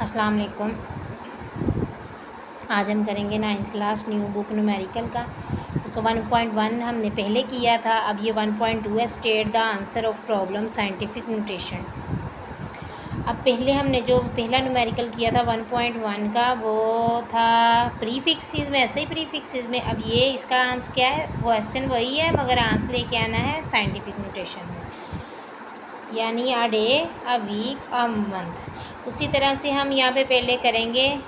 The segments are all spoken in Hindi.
अस्सलाम वालेकुम। आज हम करेंगे 9th class new book numerical का। उसको 1.1 हमने पहले किया था। अब ये 1.2 है, state the answer of problem scientific notation. अब पहले हमने जो पहला न्यूमेरिकल किया था 1.1 का, वो था प्रीफिक्सेस में, ऐसे ही प्रीफिक्सेस में। अब ये इसका आंसर क्या है, क्वेश्चन वही है मगर आंसर लेके आना है साइंटिफिक नोटेशन में, यानी a day, a week, a month. उसी तरह से हम यहाँ पे पहले करेंगे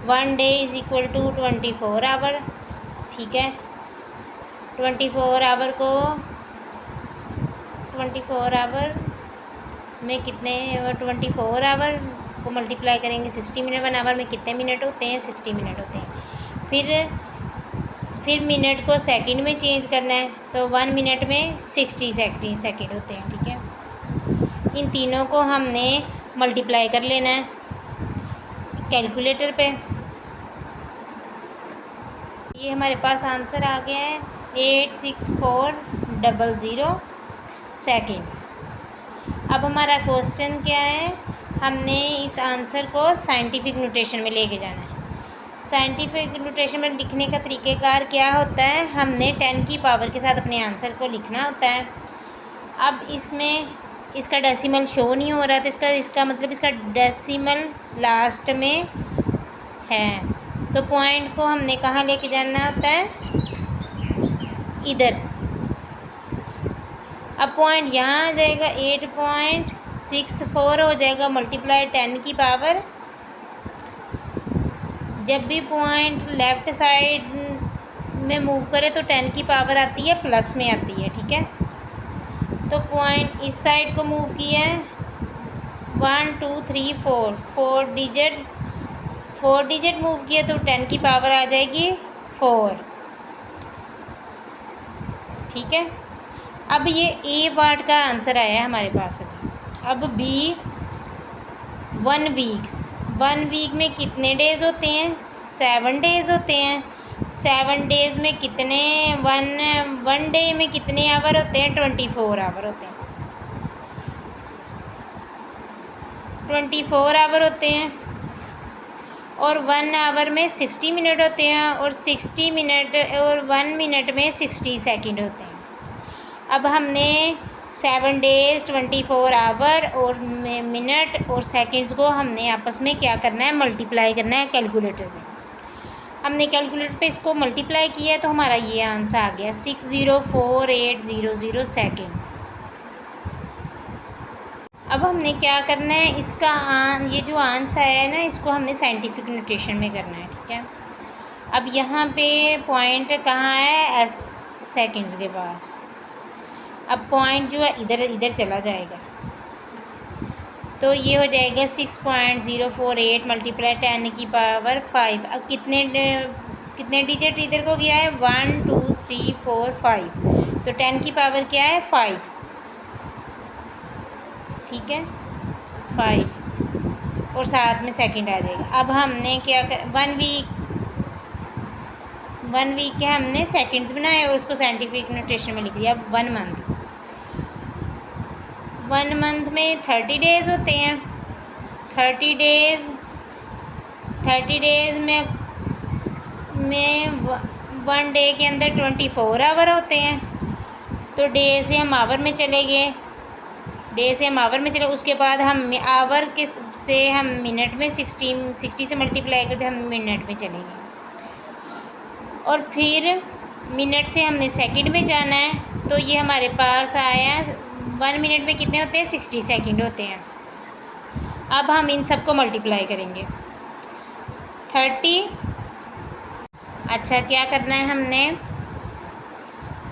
1 day is equal to 24 hour. ठीक है, 24 आवर को 24 आवर में कितने, 24 आवर को मल्टीप्लाई करेंगे 60 मिनट। 1 आवर में कितने मिनट होते हैं, 60 मिनट होते हैं। फिर मिनट को सेकंड में चेंज करना है, तो 1 मिनट में 60 सेकंड होते हैं। ठीक है, इन तीनों को हमने मल्टीप्लाई कर लेना है कैलकुलेटर पे। ये हमारे पास आंसर आ गया है 86400 सेकंड। अब हमारा क्वेश्चन क्या है, हमने इस आंसर को साइंटिफिक नोटेशन में लेके जाना है। साइंटिफिक नोटेशन में लिखने का तरीक़ेकार क्या होता है, हमने 10 की पावर के साथ अपने आंसर को लिखना होता है। अब इसमें इसका डेसिमल शो नहीं हो रहा, तो इसका मतलब इसका डेसिमल लास्ट में है, तो पॉइंट को हमने कहाँ लेके जाना होता है, इधर। अब पॉइंट यहाँ आ जाएगा 8.64 हो जाएगा मल्टीप्लाई 10 की पावर। जब भी पॉइंट लेफ़्ट साइड में मूव करे तो 10 की पावर आती है, प्लस में आती है। ठीक है, तो पॉइंट इस साइड को मूव किया है, 1 2 3 4 4 डिजिट मूव किया, तो 10 की पावर आ जाएगी 4। ठीक है, अब ये ए पार्ट का आंसर आया है हमारे पास अभी। अब बी, 1 वीक में कितने डेज़ होते हैं, 7 डेज़ होते हैं। 7 डेज़ में कितने, वन डे में कितने आवर होते हैं, 24 आवर होते हैं। 24 आवर होते हैं, और 1 आवर में 60 मिनट होते हैं, और 60 मिनट और 1 मिनट में 60 सेकंड होते हैं। अब हमने 7 डेज़, 24 आवर और मिनट और सेकंड्स को हमने आपस में क्या करना है, मल्टीप्लाई करना है कैलकुलेटर में। हमने कैलकुलेटर पे इसको मल्टीप्लाई किया है, तो हमारा ये आंसर आ गया 604800 सेकंड। अब हमने क्या करना है, ये जो आंसर है ना, इसको हमने साइंटिफिक नोटेशन में करना है। ठीक है, अब यहाँ पे पॉइंट कहाँ है, सेकंड्स के पास। अब पॉइंट जो है इधर चला जाएगा, तो ये हो जाएगा 6.048 मल्टीप्लाई 10 की पावर 5। अब कितने डिजिट इधर को गया है, 1 2 3 4 5, तो 10 की पावर क्या है, 5। ठीक है, 5 और साथ में सेकंड आ जाएगा। अब हमने क्या कर, 1 वीक के हमने सेकंड्स बनाए और उसको साइंटिफिक नोटेशन में लिख दिया। अब 1 मंथ में 30 डेज़ होते हैं। 30 डेज़ में 1 डे के अंदर 24 आवर होते हैं, तो डे से हम आवर में चले गए, उसके बाद हम आवर से हम मिनट में 60 से मल्टीप्लाई करते हम मिनट में चले गए, और फिर मिनट से हमने सेकंड में जाना है, तो ये हमारे पास आया 1 मिनट में कितने होते हैं, 60 सेकंड होते हैं। अब हम इन सब को मल्टीप्लाई करेंगे 30। अच्छा, क्या करना है हमने,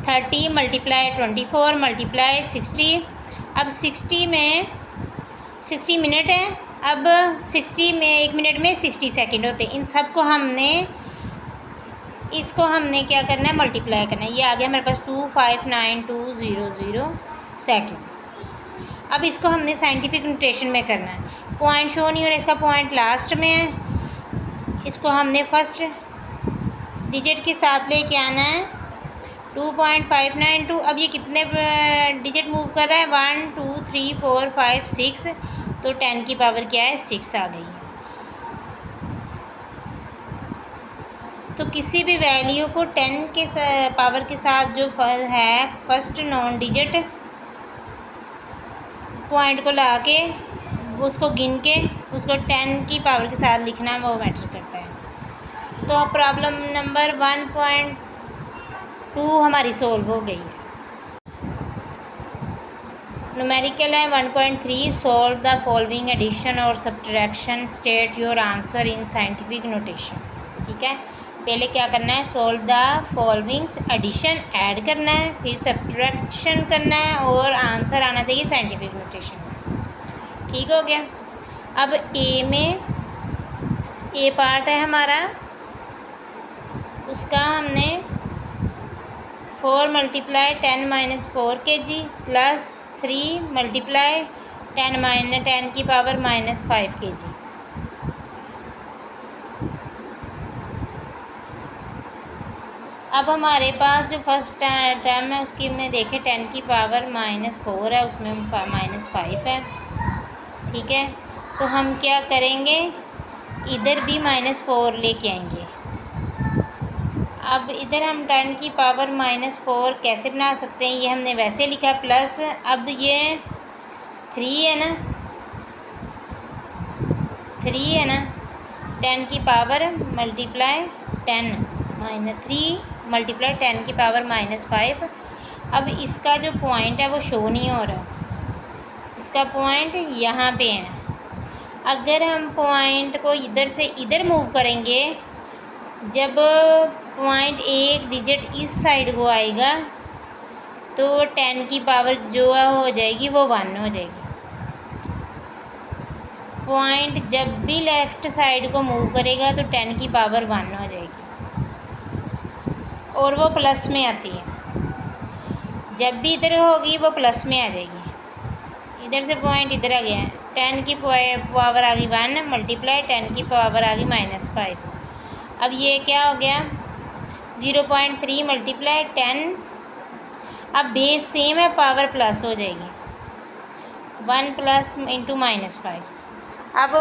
30 मल्टीप्लाई 24 मल्टीप्लाई 60। अब 60 मिनट है, अब 60 में 1 मिनट में 60 सेकंड होते हैं। इन सब को इसको हमने क्या करना है, मल्टीप्लाई करना है। ये आ गया हमारे पास 259200 सेकंड। अब इसको हमने साइंटिफिक नोटेशन में करना है। पॉइंट शो नहीं हो रहा, इसका पॉइंट लास्ट में है, इसको हमने फर्स्ट डिजिट के साथ लेके आना है 2.592। अब ये कितने डिजिट मूव कर रहा है, 1 2 3 4 5 6, तो 10 की पावर क्या है, 6 आ गई है। तो किसी भी वैल्यू को 10 के पावर के साथ जो है फर्स्ट नॉन डिजिट पॉइंट को ला के उसको गिन के उसको 10 की पावर के साथ लिखना वो मैटर करता है। तो प्रॉब्लम नंबर 1.2 हमारी सॉल्व हो गई है। न्यूमेरिकल है 1.3 सॉल्व द फॉलोइंग एडिशन और subtraction state your answer in scientific notation. ठीक है, पहले क्या करना है, solve the followings, addition add करना है, फिर सब्ट्रैक्शन करना है और आंसर आना चाहिए साइंटिफिक नोटेशन में। ठीक हो गया। अब ए में ए पार्ट है हमारा, उसका हमने 4 × 10 - 4 kg प्लस 3 × 10 की पावर -5 kg। अब हमारे पास जो फर्स्ट टर्म है उसकी में देखें 10 की पावर -4 है, उसमें -5 है। ठीक है, तो हम क्या करेंगे, इधर भी -4 लेके आएंगे। अब इधर हम 10 की पावर -4 कैसे बना सकते हैं, ये हमने वैसे लिखा प्लस, अब ये 3 है ना, 3 है ना, 10 की पावर मल्टीप्लाई 10 -3 × 10 की पावर -5। अब इसका जो पॉइंट है वो शो नहीं हो रहा, इसका पॉइंट यहाँ पे है। अगर हम पॉइंट को इधर से इधर मूव करेंगे, जब पॉइंट एक डिजिट इस साइड को आएगा तो 10 की पावर जो हो जाएगी वो 1 हो जाएगी। पॉइंट जब भी लेफ़्ट साइड को मूव करेगा तो 10 की पावर 1 हो जाएगी और वो प्लस में आती है। जब भी इधर होगी वो प्लस में आ जाएगी। इधर से पॉइंट इधर आ गया है, 10 की पावर आ गई 1 × 10 की पावर आ गई -5। अब ये क्या हो गया, 0.3 × 10। अब बेस सेम है, पावर प्लस हो जाएगी, 1 प्लस इंटू -5। अब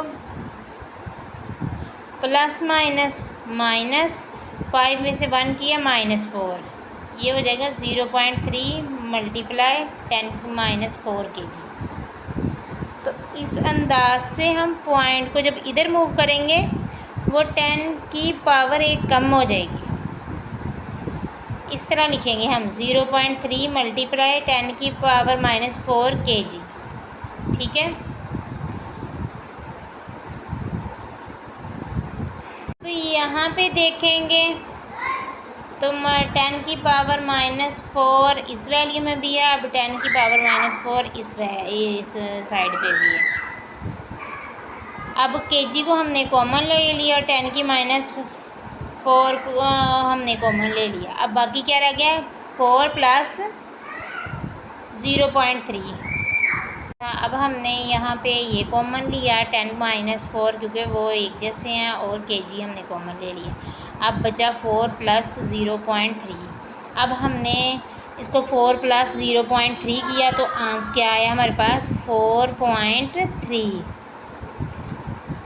प्लस माइनस 5 में से 1 किया -4, ये हो जाएगा 0.3 × 10 - 4 kg। तो इस अंदाज से हम पॉइंट को जब इधर मूव करेंगे वो 10 की पावर 1 कम हो जाएगी। इस तरह लिखेंगे हम 0.3 × 10 की पावर -4 kg। ठीक है, तो यहाँ पे देखेंगे तो 10 की पावर -4 इस वैल्यू में भी है, अब 10 की पावर -4 इस साइड पे भी है। अब केजी को हमने कॉमन ले लिया, 10 की -4 को हमने कॉमन ले लिया। अब बाकी क्या रह गया, 4 प्लस 0.3। अब हमने यहाँ पे ये कॉमन लिया 10 - 4 क्योंकि वो एक जैसे हैं, और केजी हमने कॉमन ले लिया। अब बचा 4 प्लस 0.3। अब हमने इसको 4 प्लस 0.3 किया तो आंसर क्या आया हमारे पास, 4.3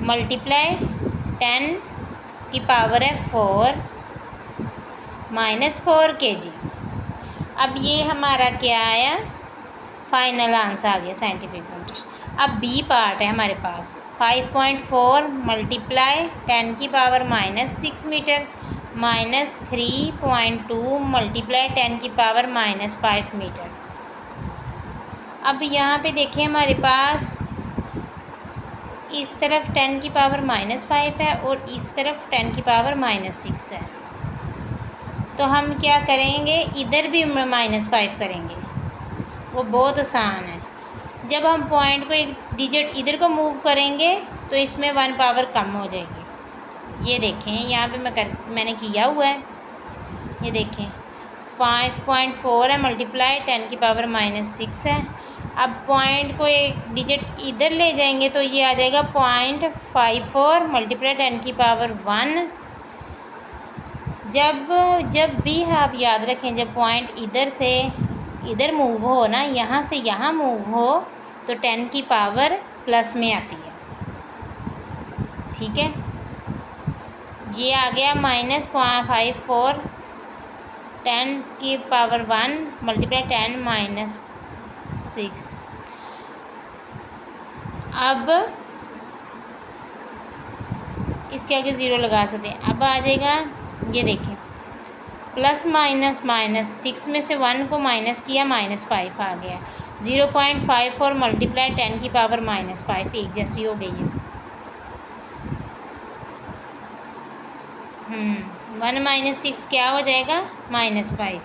मल्टीप्लाई 10 की पावर है 4 -4 kg। अब ये हमारा क्या आया, फाइनल आंसर आ गया साइंटिफिक नोटेशन। अब बी पार्ट है हमारे पास, 5.4 मल्टीप्लाई 10 की पावर -6 मीटर -3.2 मल्टीप्लाई 10 की पावर -5 मीटर। अब यहाँ पे देखें हमारे पास इस तरफ 10 की पावर -5 है और इस तरफ 10 की पावर -6 है। तो हम क्या करेंगे, इधर भी -5 करेंगे, वो बहुत आसान है। जब हम पॉइंट को एक डिजिट इधर को मूव करेंगे तो इसमें 1 पावर कम हो जाएगी। ये देखें यहाँ पे मैंने किया हुआ है, ये देखें 5.4 है मल्टीप्लाई 10 की पावर -6 है। अब पॉइंट को एक डिजिट इधर ले जाएंगे तो ये आ जाएगा 0.54 मल्टीप्लाई 10 की पावर 1। जब भी आप याद रखें, जब पॉइंट इधर से इधर मूव हो ना, यहाँ से यहाँ मूव हो तो 10 की पावर प्लस में आती है। ठीक है, ये आ गया -54 10 की पावर 1 मल्टीप्लाई 10 माइनस 6। अब इसके आगे ज़ीरो लगा सकते हैं। अब आ जाएगा, ये देखें, प्लस माइनस माइनस 6 में से 1 को माइनस किया, -5 आ गया। 0.54 मल्टीप्लाई 10 की पावर -5 एक जैसी हो गई है। 1 माइनस 6 क्या हो जाएगा, -5।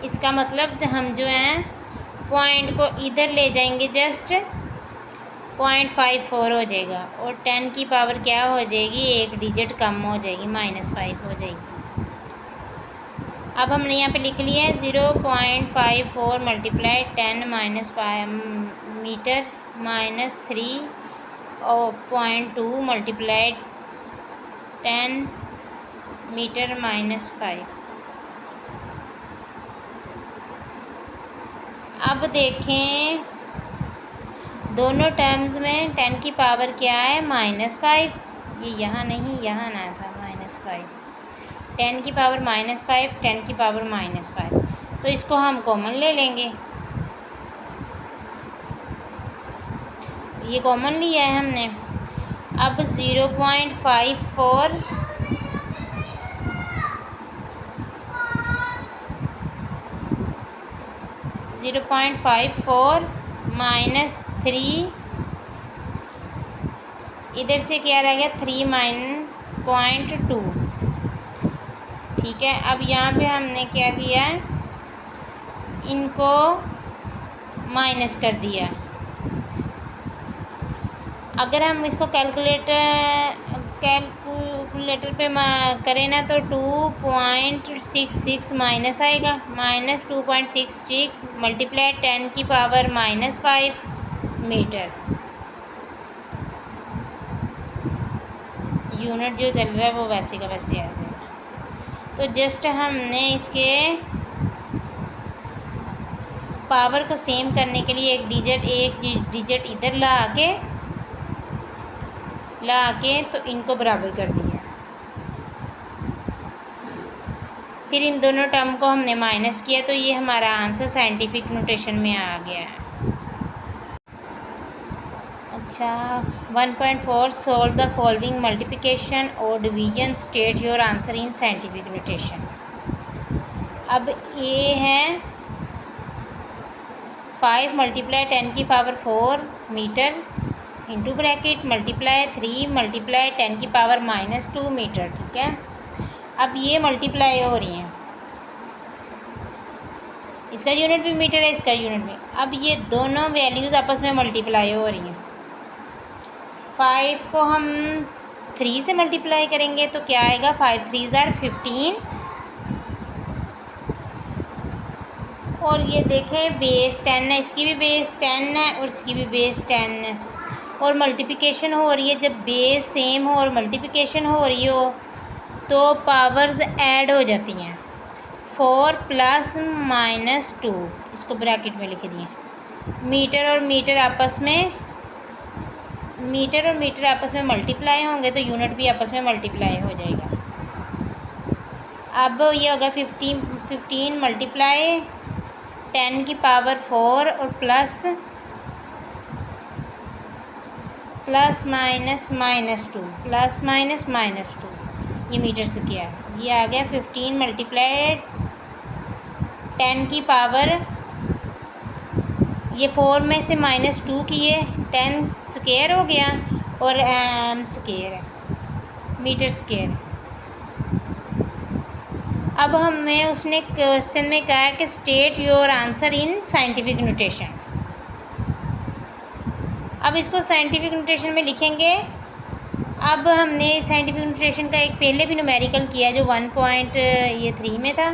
इसका मतलब हम जो है पॉइंट को इधर ले जाएंगे, जस्ट 0.54 हो जाएगा और 10 की पावर क्या हो जाएगी, एक डिजिट कम हो जाएगी, -5 हो जाएगी। अब हमने यहाँ पे लिख लिया है 0.54 मल्टीप्लाई 10 माइनस 5 metre minus 3.2 multiply 10 metre minus 5। अब देखें दोनों टर्म्स में 10 की पावर क्या है, -5। ये यहाँ नहीं, यहाँ ना था, -5। 10 की पावर -5, 10 की पावर -5, तो इसको हम कॉमन ले लेंगे। ये कॉमन लिया है हमने। अब 0.54 माइनस 3, इधर से क्या रह गया, 3.2। ठीक है, अब यहाँ पे हमने क्या किया है, इनको माइनस कर दिया। अगर हम इसको कैलकुलेटर पे करें ना तो 2.66 माइनस आएगा, -2.66 मल्टीप्लाई 10 की पावर -5 मीटर। यूनिट जो चल रहा है वो वैसे का वैसे आ जाएगा। तो जस्ट हमने इसके पावर को सेम करने के लिए एक डिजिट इधर ला के तो इनको बराबर कर दिया। फिर इन दोनों टर्म को हमने माइनस किया, तो ये हमारा आंसर साइंटिफिक नोटेशन में आ गया है। अच्छा, 1.4 सॉल्व द फॉलोइंग मल्टीप्लिकेशन और division, state your answer in scientific notation. अब ये है 5 मल्टीप्लाई 10 की power 4 metre into bracket multiply 3 multiply 10 की पावर -2 मीटर। ठीक है, अब ये मल्टीप्लाई हो रही हैं, इसका यूनिट भी मीटर है, इसका यूनिट भी। अब ये दोनों वैल्यूज़ आपस में मल्टीप्लाई हो रही हैं। 5 को हम 3 से मल्टीप्लाई करेंगे तो क्या आएगा, 5 3 ज़ार 15। और ये देखें बेस 10 है, इसकी भी बेस 10 है और इसकी भी बेस 10 है। और मल्टीप्लिकेशन हो रही है, जब बेस सेम हो और मल्टीप्लिकेशन हो रही हो तो पावर्स ऐड हो जाती हैं। 4 + -2, इसको ब्रैकेट में लिख दिए। मीटर और मीटर आपस में मल्टीप्लाई होंगे तो यूनिट भी आपस में मल्टीप्लाई हो जाएगा। अब ये होगा 15 मल्टीप्लाई 10 की पावर 4 और प्लस -2 ये मीटर से किया, ये आ गया 15 मल्टीप्लाई 10 की पावर, ये 4 में से -2 किए, 10 स्क्वायर हो गया और स्क्वायर है, मीटर स्क्वायर। अब हमें उसने क्वेश्चन में कहा है कि state your answer in scientific notation. अब इसको साइंटिफिक नोटेशन में लिखेंगे। अब हमने साइंटिफिक नोटेशन का एक पहले भी न्यूमेरिकल किया जो 1.3 में था,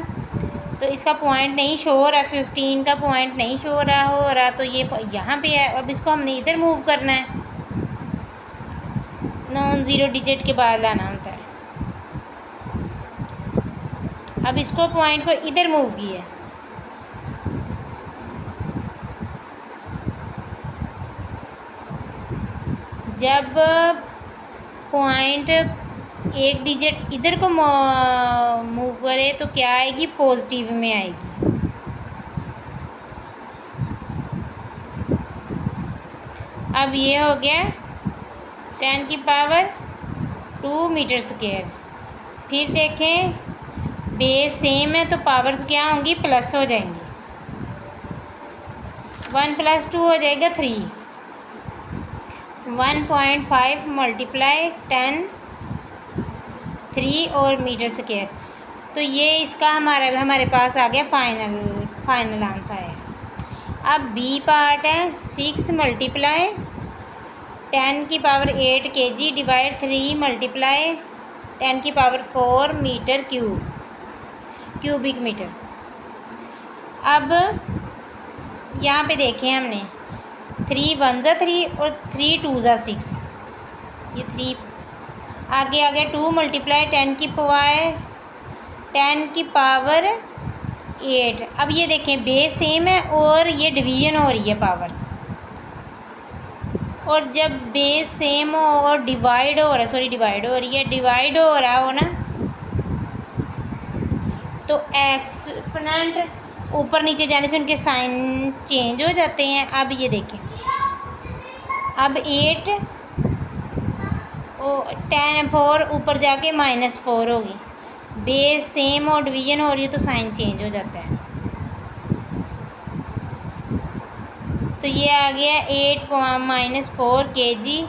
तो इसका पॉइंट नहीं शो हो रहा, 15 का पॉइंट नहीं शो हो रहा तो ये यहाँ पे है। अब इसको हमने इधर मूव करना है, नॉन ज़ीरो डिजिट के बाद लाना होता है। अब इसको पॉइंट को इधर मूव किया, जब पॉइंट एक डिजिट इधर को मूव करे तो क्या आएगी, पॉजिटिव में आएगी। अब ये हो गया 10 की पावर 2 मीटर स्क्वायर। फिर देखें बेस सेम है तो पावर्स क्या होंगी, प्लस हो जाएंगी। 1 + 2 हो जाएगा 3। 1.5 मल्टीप्लाई 10 3 और मीटर स्क्वायर। तो ये इसका हमारे पास आ गया फाइनल आंसर है। अब बी पार्ट है 6 मल्टीप्लाई 10 की पावर 8 kg डिवाइड 3 मल्टीप्लाई 10 की पावर 4 मीटर क्यूबिक मीटर। अब यहाँ पे देखें हमने 3 × 1 = 3 और 3 × 2 = 6। ये 3 आगे आ गया 2 मल्टीप्लाई 10 की पावर 8। अब ये देखें बेस सेम है और ये डिवीजन हो रही है पावर। और जब बेस सेम हो और डिवाइड हो रहा हो ना, तो एक्सपोनेंट ऊपर नीचे जाने से उनके साइन चेंज हो जाते हैं। अब ये देखें, अब 8 और 4 ऊपर जाके -4 होगी। बेस सेम और डिवीजन हो रही है तो साइन चेंज हो जाता है। तो ये आ गया 8 - 4 kg।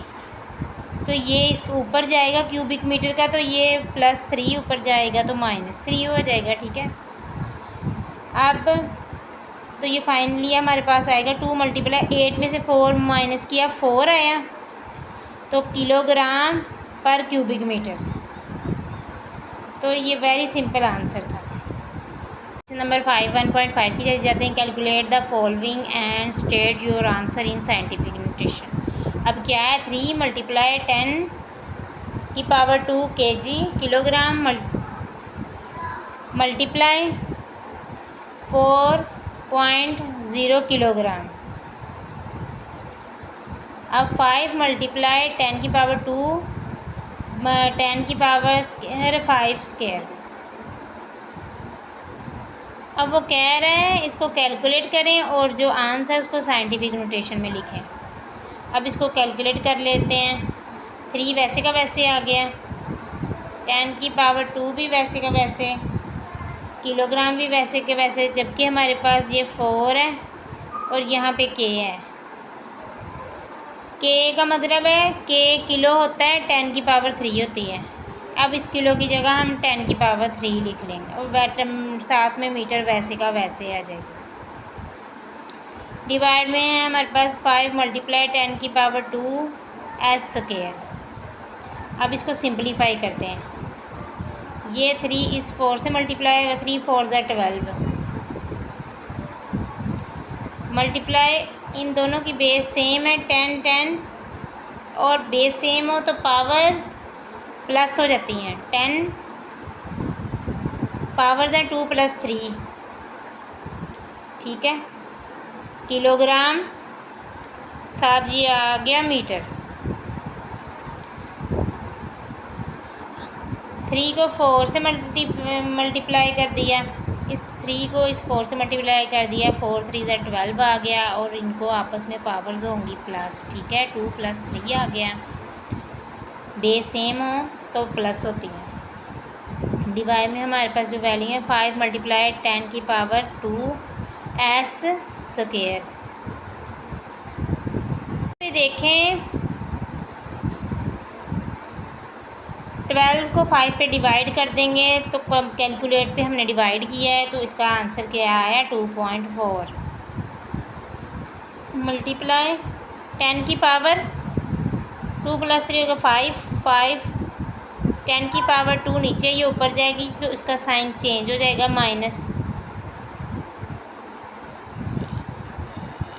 तो ये इसके ऊपर जाएगा क्यूबिक मीटर का, तो ये +3 ऊपर जाएगा तो -3 हो जाएगा। ठीक है। अब तो ये फाइनली हमारे पास आएगा 2 मल्टीप्लाई 8 में से 4 माइनस किया 4 आया, तो किलोग्राम पर क्यूबिक मीटर। तो ये वेरी सिंपल आंसर था। नंबर 5 1.5 की जाते हैं, calculate the following and state your answer in scientific notation. अब क्या है, 3 मल्टीप्लाई 10 की power 2 kg kilogram multiply 4.0 kilogram. अब 5 मल्टीप्लाई 10 की पावर 2 10 की पावर 5 स्क्वायर। अब वो कह रहे हैं इसको कैलकुलेट करें और जो आंसर उसको साइंटिफिक नोटेशन में लिखें। अब इसको कैलकुलेट कर लेते हैं। 3 वैसे का वैसे आ गया, 10 की पावर 2 भी वैसे का वैसे, किलोग्राम भी वैसे के वैसे, जबकि हमारे पास ये 4 है और यहाँ पे k है। k का मतलब है k किलो होता है, 10 की पावर 3 होती है। अब इस किलो की जगह हम 10 की पावर 3 लिख लेंगे और साथ में मीटर वैसे का वैसे आ जाएगा। डिवाइड में है हमारे पास 5 मल्टीप्लाई 10 की पावर 2 s स्क्वायर। अब इसको सिंपलीफाई करते हैं। ये 3 इस 4 से मल्टीप्लाई होगा, 3 4 = 12 मल्टीप्लाई, इन दोनों की बेस सेम है 10 10, और बेस सेम हो तो पावर्स प्लस हो जाती हैं। 10 पावर्स हैं 2 + 3। ठीक है। किलोग्राम, साथ ये आ गया मीटर। 3 को 4 से मल्टीप्लाई कर दिया, इस 3 को इस 4 से मल्टीप्लाई कर दिया, 4 3 = 12 आ गया, और इनको आपस में पावर्स होंगी प्लस। ठीक है, 2 + 3 आ गया। बेस सेम हो तो प्लस होती है। डिवाइड में हमारे पास जो वैल्यू है 5 मल्टीप्लाई 10 की पावर 2 s स्क्वायर। देखें 12 को 5 पे डिवाइड कर देंगे तो कैलकुलेट पे हमने डिवाइड किया है, तो इसका आंसर क्या आया 2.4 मल्टीप्लाई 10 की पावर 2 + 3 होगा 5 10 की पावर 2 नीचे ये ऊपर जाएगी तो इसका साइन चेंज हो जाएगा माइनस,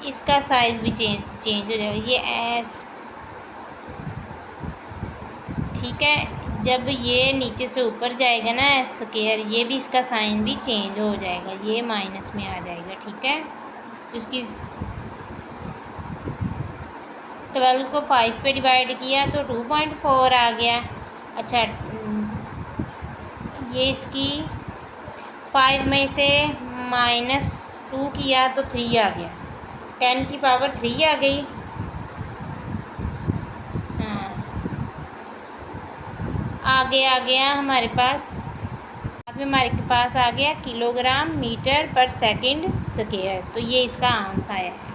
इसका साइज़ भी चेंज हो जाएगा, ये एस। ठीक है, जब ये नीचे से ऊपर जाएगा ना एस स्क्वायर, ये भी इसका साइन भी चेंज हो जाएगा, ये माइनस में आ जाएगा। ठीक है, तो इसकी 12 को 5 पे डिवाइड किया तो 2.4 आ गया। अच्छा, ये इसकी 5 में से -2 किया तो 3 आ गया, 10 की पावर 3 आ गई। हाँ, आगे आ गया हमारे पास, बाद में हमारे पास आ गया किलोग्राम मीटर पर सेकंड स्क्वायर। तो ये इसका आंसर है।